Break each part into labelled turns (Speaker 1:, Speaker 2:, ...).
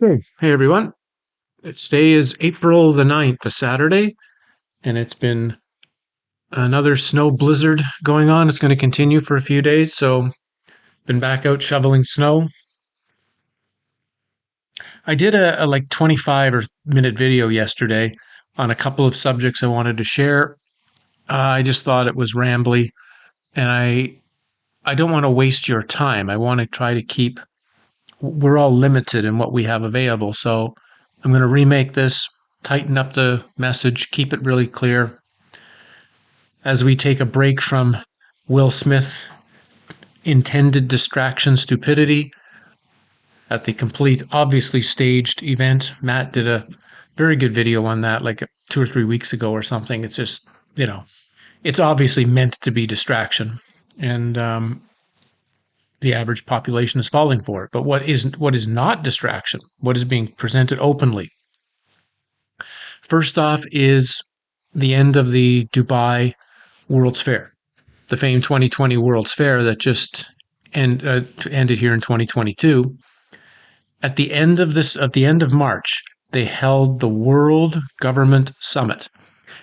Speaker 1: Hey everyone. Today is April the 9th, a Saturday, and it's been another snow blizzard going on. It's going to continue for a few days, so been back out shoveling snow. I did a like 25 or minute video yesterday on a couple of subjects I wanted to share. I just thought it was rambly, and I don't want to waste your time. I want to try to keep we're all limited in what we have available, so I'm going to remake this, tighten up the message, keep it really clear, as we take a break from Will Smith intended distraction stupidity at the complete, obviously staged event. Matt did a very good video on that like 2 or 3 weeks ago or something. It's just, it's obviously meant to be distraction. And the average population is falling for it. But what is not distraction? What is being presented openly? First off is the end of the Dubai World's Fair, the famed 2020 World's Fair that just ended here in 2022. At the end of March, they held the World Government Summit.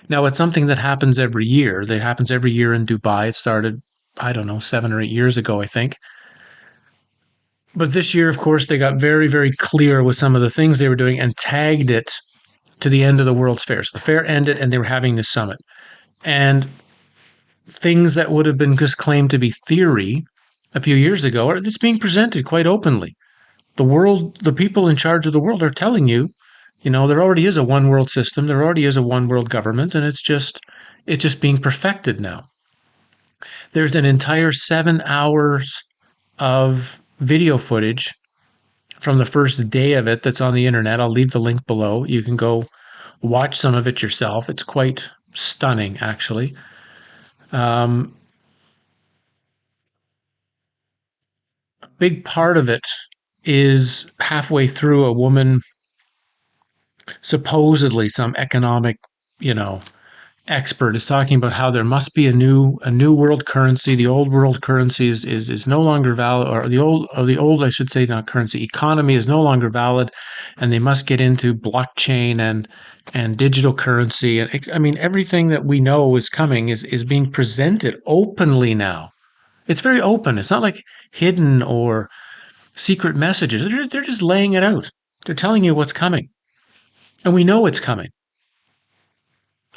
Speaker 1: Now, it's something that happens every year. It happens every year in Dubai. It started, I don't know, 7 or 8 years ago, I think. But this year, of course, they got very, very clear with some of the things they were doing and tagged it to the end of the World's Fair. So the fair ended and they were having this summit. And things that would have been just claimed to be theory a few years ago are it's being presented quite openly. The people in charge of the world are telling you, there already is a one world system, there already is a one world government, and it's just being perfected now. There's an entire 7 hours of video footage from the first day of it that's on the internet. I'll leave the link below. You can go watch some of it yourself. It's quite stunning, actually. A big part of it is halfway through a woman, supposedly some economic, expert, is talking about how there must be a new world currency. The old world currency is no longer valid, or the old I should say, not currency, economy is no longer valid, and they must get into blockchain and digital currency. And I mean, everything that we know is coming is being presented openly now. It's very open. It's not like hidden or secret messages. They're just laying it out. They're telling you what's coming. And we know it's coming.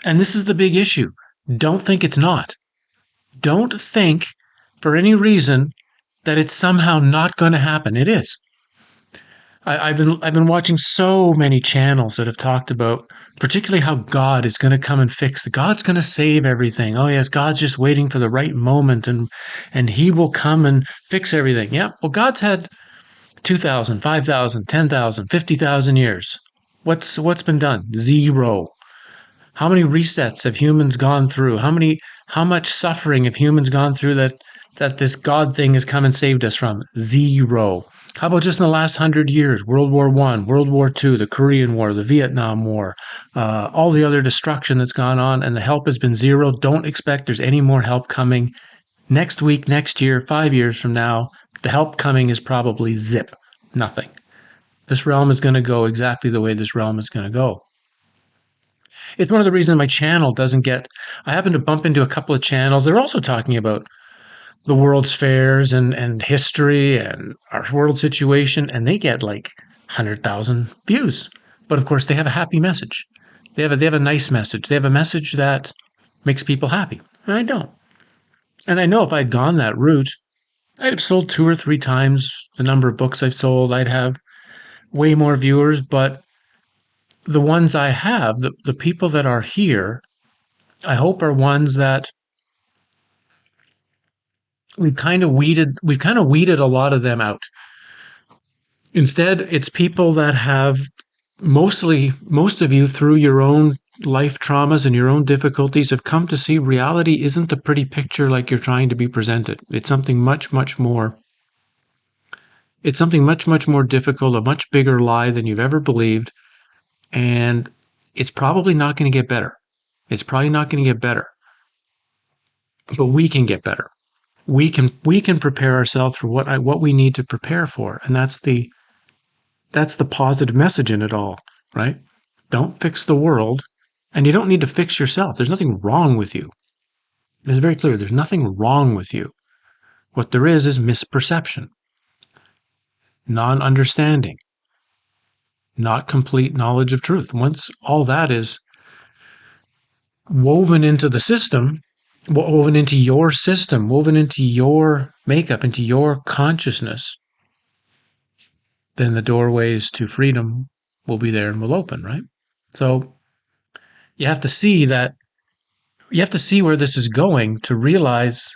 Speaker 1: And this is the big issue. Don't think it's not. Don't think for any reason that it's somehow not going to happen. It is. I've been watching so many channels that have talked about, particularly how God is going to come and fix the. God's going to save everything. Oh yes, God's just waiting for the right moment, and He will come and fix everything. Yeah. Well, God's had 2,000, 5,000, 10,000, 50,000 years. What's been done? Zero. How many resets have humans gone through? How much suffering have humans gone through that this God thing has come and saved us from? Zero. How about just in the last 100 years? World War I, World War II, the Korean War, the Vietnam War, all the other destruction that's gone on, and the help has been zero. Don't expect there's any more help coming next week, next year, 5 years from now. The help coming is probably zip, nothing. This realm is going to go exactly the way this realm is going to go. It's one of the reasons my channel doesn't get. I happen to bump into a couple of channels. They're also talking about the world's fairs and history and our world situation, and they get like 100,000 views. But of course, they have a happy message. They have a nice message. They have a message that makes people happy. And I don't. And I know if I'd gone that route, I'd have sold 2 or 3 times the number of books I've sold. I'd have way more viewers, but the ones I have, the people that are here, I hope are ones that we've kind of weeded a lot of them out. Instead, it's people that have most of you, through your own life traumas and your own difficulties, have come to see reality isn't a pretty picture like you're trying to be presented. It's something much, much more. It's something much, much more difficult, a much bigger lie than you've ever believed. And it's probably not going to get better. It's probably not going to get better. But we can get better. We can prepare ourselves for what we need to prepare for. And that's the That's the positive message in it all, right? Don't fix the world, and you don't need to fix yourself. There's nothing wrong with you. It's very clear. There's nothing wrong with you. What there is misperception, non-understanding, not complete knowledge of truth. Once all that is woven into the system, woven into your system, woven into your makeup, into your consciousness, then the doorways to freedom will be there and will open, right? So you have to see that, you have to see where this is going to realize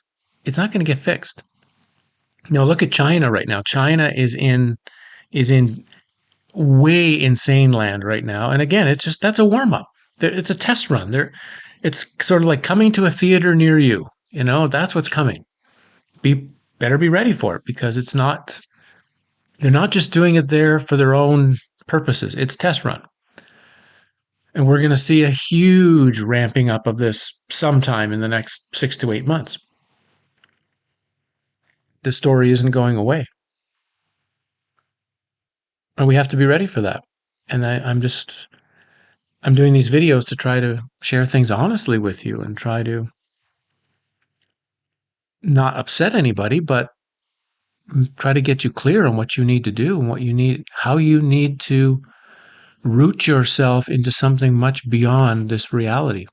Speaker 1: it's not going to get fixed. Now look at China right now. China is in way insane land right now. And again, it's just, that's a warm up. It's a test run. It's sort of like coming to a theater near you. That's what's coming. Better be ready for it, because they're not just doing it there for their own purposes. It's test run. And we're going to see a huge ramping up of this sometime in the next 6 to 8 months. This story isn't going away. And we have to be ready for that. And I'm doing these videos to try to share things honestly with you and try to not upset anybody, but try to get you clear on what you need to do and how you need to root yourself into something much beyond this reality.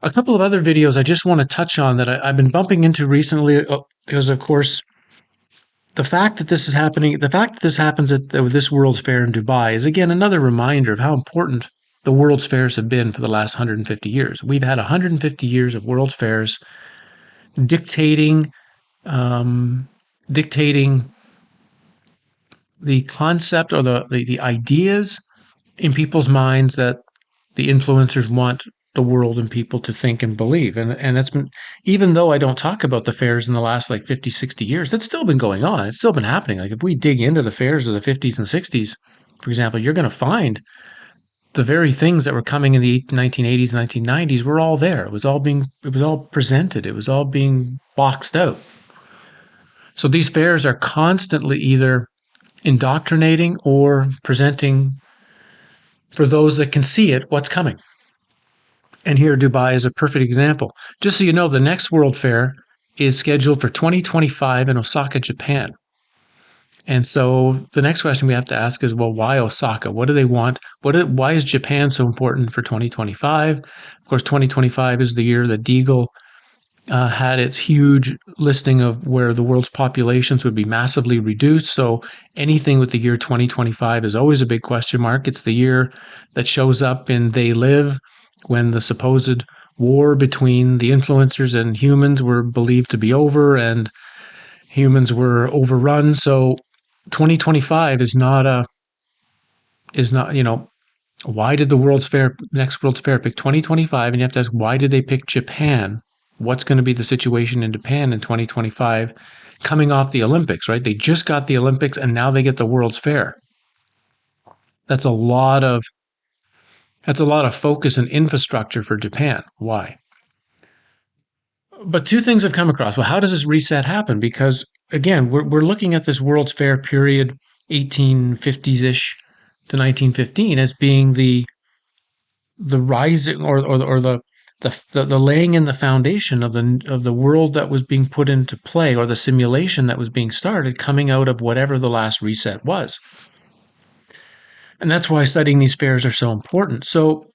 Speaker 1: A couple of other videos I just want to touch on that I've been bumping into recently, because of course, the fact that this happens at this World's Fair in Dubai is again another reminder of how important the World's Fairs have been for the last 150 years. We've had 150 years of World's Fairs dictating um, dictating the concept or the ideas in people's minds that the influencers want the world and people to think and believe. And that's been, even though I don't talk about the fairs in the last like 50, 60 years, that's still been going on. It's still been happening. Like if we dig into the fairs of the 50s and 60s, for example, you're going to find the very things that were coming in the 1980s, 1990s were all there. It was all presented. It was all being boxed out. So these fairs are constantly either indoctrinating or presenting for those that can see it what's coming. And here, Dubai is a perfect example. Just so you know, the next World Fair is scheduled for 2025 in Osaka, Japan. And so the next question we have to ask is, well, why Osaka? What do they want? Why is Japan so important for 2025? Of course, 2025 is the year that Deagle had its huge listing of where the world's populations would be massively reduced. So anything with the year 2025 is always a big question mark. It's the year that shows up in They Live, when the supposed war between the influencers and humans were believed to be over and humans were overrun. So 2025 is not, why did the next World's Fair pick 2025? And you have to ask, why did they pick Japan? What's going to be the situation in Japan in 2025 coming off the Olympics, right? They just got the Olympics and now they get the World's Fair. That's a lot of focus and infrastructure for Japan. Why? But two things have come across. Well, how does this reset happen? Because again, we're looking at this World's Fair period, 1850s-ish to 1915, as being the rising or the laying in the foundation of the world that was being put into play, or the simulation that was being started coming out of whatever the last reset was. And that's why studying these fairs are so important. So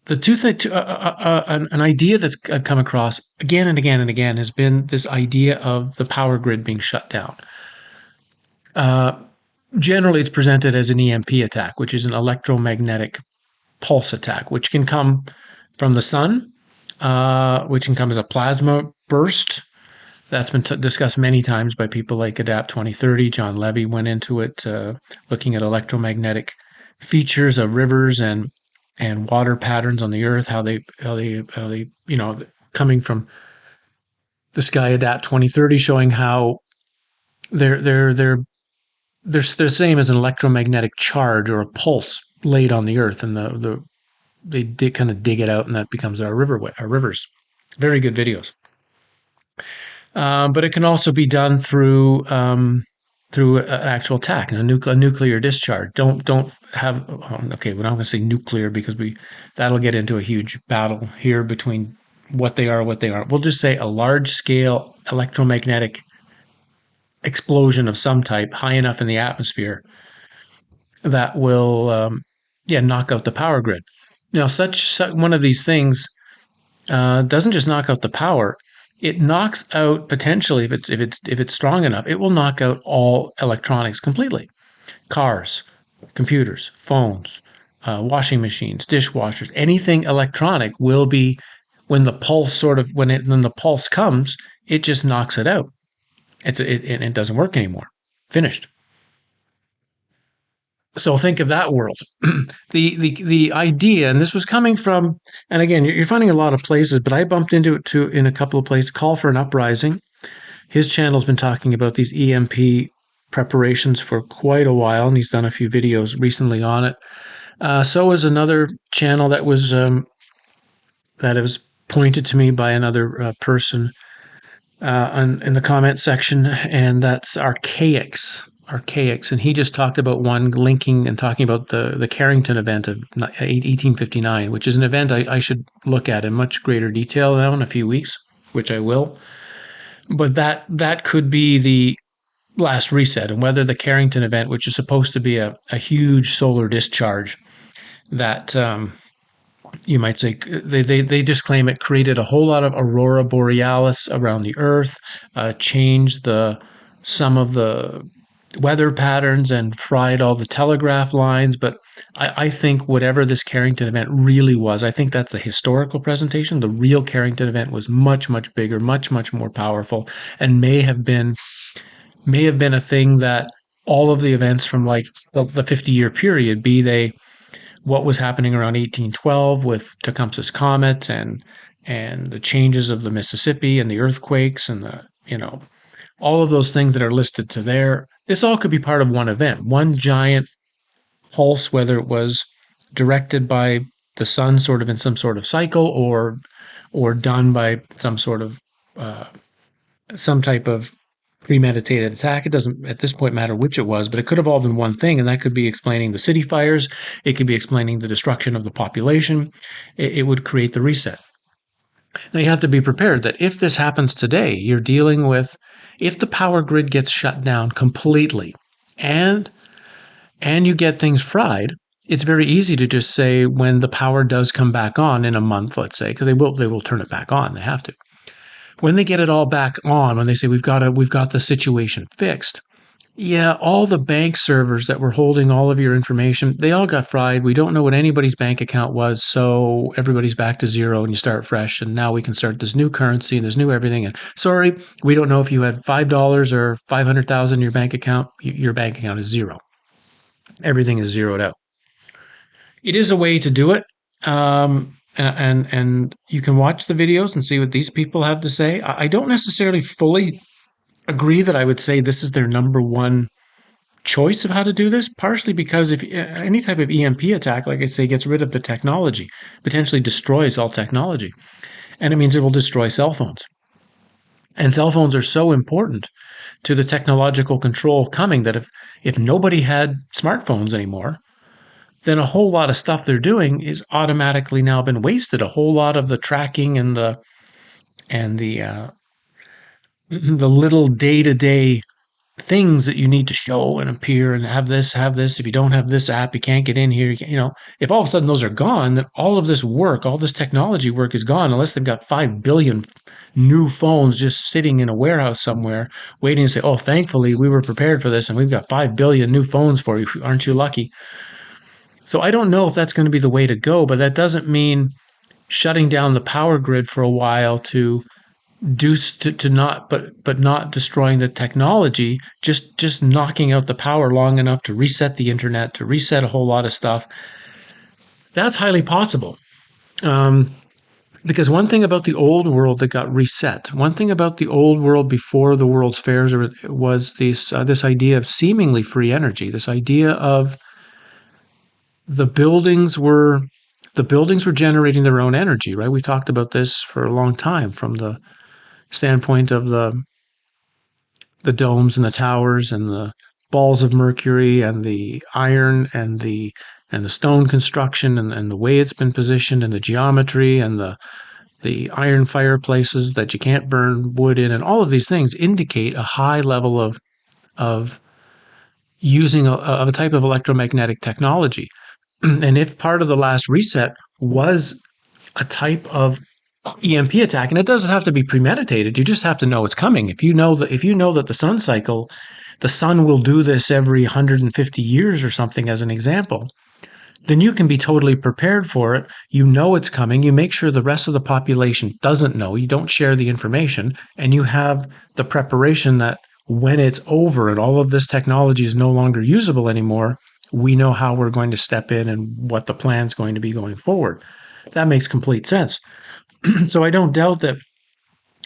Speaker 1: the two things, an idea that's I've come across again and again and again has been this idea of the power grid being shut down. Generally, it's presented as an EMP attack, which is an electromagnetic pulse attack, which can come from the sun, which can come as a plasma burst. That's been discussed many times by people like Adapt 2030. John Levy went into it, looking at electromagnetic features of rivers and water patterns on the earth, how they coming from the sky. Adapt 2030 showing how they're the same as an electromagnetic charge or a pulse laid on the earth, and they kind of dig it out, and that becomes our rivers. Very good videos. But it can also be done through through an actual attack and a nuclear discharge. Don't have okay. We're not going to say nuclear because we that'll get into a huge battle here between what they are, what they aren't. We'll just say a large scale electromagnetic explosion of some type, high enough in the atmosphere that will, yeah, knock out the power grid. Now, such one of these things doesn't just knock out the power; it knocks out potentially, if it's strong enough, it will knock out all electronics completely. Cars, computers, phones, washing machines, dishwashers, anything electronic will be when the pulse when the pulse comes, it just knocks it out. It doesn't work anymore. Finished. So think of that world. The idea, and this was coming from, and again, you're finding a lot of places, but I bumped into it too in a couple of places. Call for an Uprising. His channel's been talking about these EMP preparations for quite a while, and he's done a few videos recently on it. So is another channel that was pointed to me by another person in the comment section, and that's Archaics, and he just talked about one linking and talking about the Carrington event of 1859, which is an event I should look at in much greater detail now in a few weeks, which I will. But that could be the last reset, and whether the Carrington event, which is supposed to be a huge solar discharge that you might say they just claim it created a whole lot of aurora borealis around the Earth, changed some of the weather patterns and fried all the telegraph lines. But I think whatever this Carrington event really was, I think that's a historical presentation. The real Carrington event was much, much bigger, much, much more powerful, and may have been a thing that all of the events from like the 50-year period, be they what was happening around 1812 with Tecumseh's comet and the changes of the Mississippi and the earthquakes and all of those things that are listed to there. This all could be part of one event, one giant pulse, whether it was directed by the sun sort of in some sort of cycle or done by some type of premeditated attack. It doesn't at this point matter which it was, but it could have all been one thing, and that could be explaining the city fires. It could be explaining the destruction of the population. It would create the reset. Now you have to be prepared that if this happens today, you're dealing with if the power grid gets shut down completely and you get things fried, it's very easy to just say when the power does come back on in a month, let's say, because they will turn it back on. They have to. When they get it all back on, when they say we've got the situation fixed, yeah, all the bank servers that were holding all of your information, they all got fried. We don't know what anybody's bank account was, so everybody's back to zero and you start fresh. And now we can start this new currency and this new everything. And sorry, we don't know if you had $5 or 500,000 in your bank account. Your bank account is zero. Everything is zeroed out. It is a way to do it. And you can watch the videos and see what these people have to say. I don't necessarily fully agree that I would say this is their number one choice of how to do this, partially because if any type of EMP attack, like I say, gets rid of the technology, potentially destroys all technology, and it means it will destroy cell phones. And cell phones are so important to the technological control coming that if nobody had smartphones anymore, then a whole lot of stuff they're doing is automatically now been wasted. A whole lot of the tracking and the the little day-to-day things that you need to show and appear and have this. If you don't have this app, you can't get in here. If all of a sudden those are gone, then all of this work, all this technology work is gone, unless they've got 5 billion new phones just sitting in a warehouse somewhere waiting to say, oh, thankfully we were prepared for this and we've got 5 billion new phones for you. Aren't you lucky? So I don't know if that's going to be the way to go, but that doesn't mean shutting down the power grid for a while to do to not but not destroying the technology, just knocking out the power long enough to reset the internet, to reset a whole lot of stuff. That's highly possible. Because one thing about the old world that got reset, one thing about the old world before the World's Fairs was this idea of seemingly free energy, this idea of the buildings were generating their own energy, right? We talked about this for a long time from the standpoint of the domes and the towers and the balls of mercury and the iron and the stone construction and the way it's been positioned and the geometry and the iron fireplaces that you can't burn wood in, and all of these things indicate a high level of using of a type of electromagnetic technology. And if part of the last reset was a type of EMP attack, and it doesn't have to be premeditated, you just have to know it's coming. If you know that the sun cycle, the sun will do this every 150 years or something, as an example, then you can be totally prepared for it. You know it's coming. You make sure the rest of the population doesn't know. You don't share the information, and you have the preparation that when it's over and all of this technology is no longer usable anymore, we know how we're going to step in and what the plan's going to be going forward. That makes complete sense. So I don't doubt that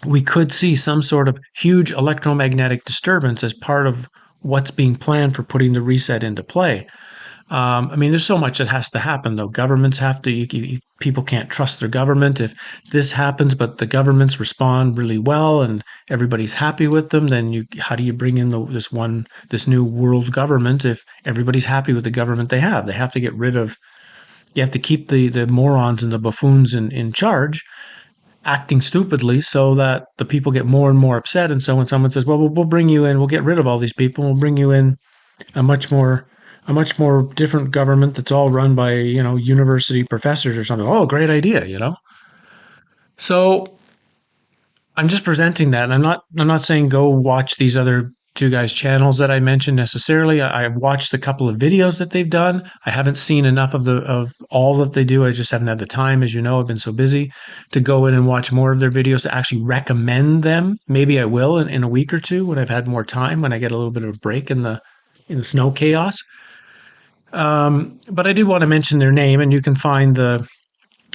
Speaker 1: we could see some sort of huge electromagnetic disturbance as part of what's being planned for putting the reset into play. I mean, there's so much that has to happen, though. Governments have to. People can't trust their government. If this happens, but the governments respond really well, and everybody's happy with them, then how do you bring in this new world government if everybody's happy with the government they have? They have to get rid of. You have to keep the morons and the buffoons in charge, acting stupidly, so that the people get more and more upset. And so when someone says, "Well, we'll bring you in. We'll get rid of all these people. We'll bring you in a much more different government that's all run by university professors or something." Oh, great idea. So I'm just presenting that, and I'm not saying go watch these other two guys' channels that I mentioned necessarily. I've watched a couple of videos that they've done. I haven't seen enough of all that they do. I just haven't had the time, as you know. I've been so busy to go in and watch more of their videos to actually recommend them. Maybe I will in a week or two when I've had more time, when I get a little bit of a break in the snow chaos. But I did want to mention their name, and you can find the.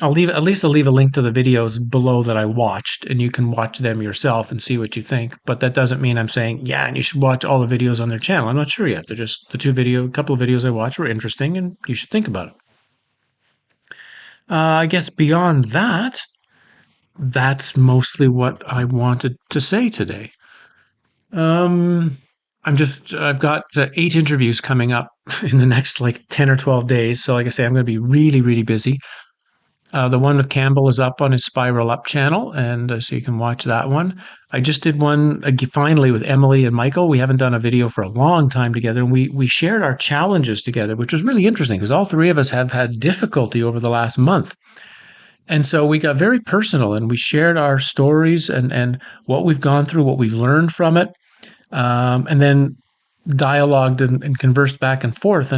Speaker 1: I'll leave a link to the videos below that I watched, and you can watch them yourself and see what you think. But that doesn't mean I'm saying, yeah, and you should watch all the videos on their channel. I'm not sure yet. They're just couple of videos I watched were interesting, and you should think about it. I guess beyond that, that's mostly what I wanted to say today. Um, I've got 8 interviews coming up in the next like 10 or 12 days. So, like I say, I'm going to be really, really busy. The one with Cambell is up on his Spiral Up channel, and so you can watch that one. I just did one finally with Emily and Michael. We haven't done a video for a long time together, and we shared our challenges together, which was really interesting because all three of us have had difficulty over the last month. And so we got very personal, and we shared our stories and what we've gone through, what we've learned from it, and then dialogued and conversed back and forth.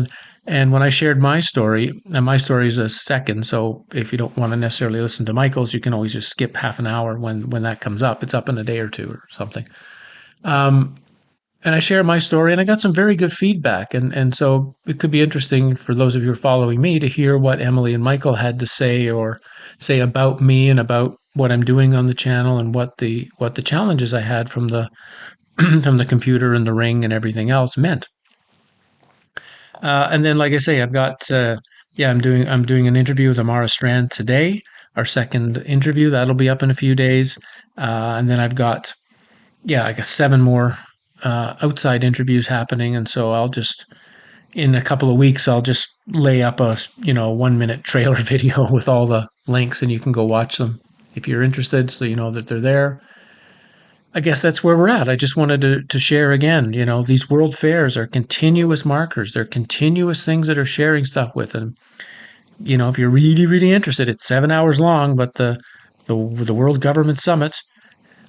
Speaker 1: And when I shared my story, and my story is a second, so if you don't want to necessarily listen to Michael's, you can always just skip half an hour when that comes up. It's up in a day or two or something. And I share my story, and I got some very good feedback. And so it could be interesting for those of you who are following me to hear what Emily and Michael had to say, or say about me and about what I'm doing on the channel, and what the challenges I had from the from the computer and the ring and everything else meant. And then, like I say, I've got I'm doing an interview with Amara Strand today. Our second interview that'll be up in a few days, and then I've got I guess 7 more outside interviews happening, and so I'll just in a couple of weeks I'll just lay up a 1-minute trailer video with all the links, and you can go watch them if you're interested, so you know that they're there. I guess that's where we're at. I just wanted to share again, these world fairs are continuous markers. They're continuous things that are sharing stuff with. And, if you're really, really interested, it's 7 hours long, but the World Government Summit,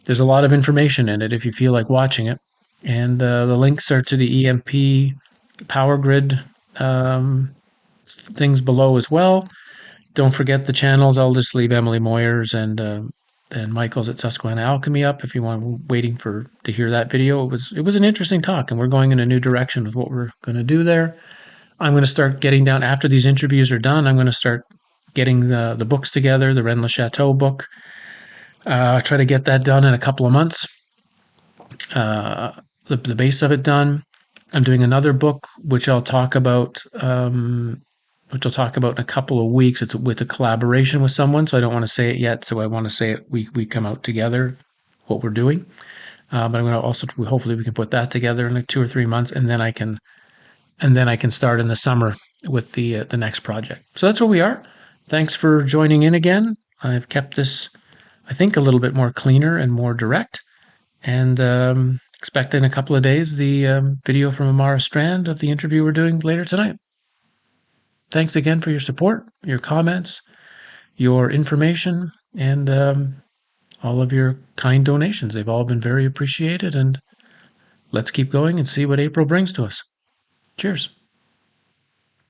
Speaker 1: there's a lot of information in it if you feel like watching it. And the links are to the EMP power grid things below as well. Don't forget the channels. I'll just leave Emily Moyer's and Michael's at Susquehanna Alchemy up if you want waiting to hear that video. It was an interesting talk, and we're going in a new direction with what we're going to do there. I'm going to start getting down after these interviews are done. I'm going to start getting the books together, the Rennes Le Chateau book. Try to get that done in a couple of months. The base of it done. I'm doing another book which I'll talk about. Which I'll talk about in a couple of weeks. It's with a collaboration with someone, so I don't want to say it yet. So I want to say it. We come out together, what we're doing. But I'm going to also hopefully we can put that together in like 2 or 3 months, and then I can start in the summer with the next project. So that's where we are. Thanks for joining in again. I've kept this, I think, a little bit more cleaner and more direct, and expect in a couple of days the video from Amara Strand of the interview we're doing later tonight. Thanks again for your support, your comments, your information, and all of your kind donations. They've all been very appreciated, and let's keep going and see what April brings to us. Cheers.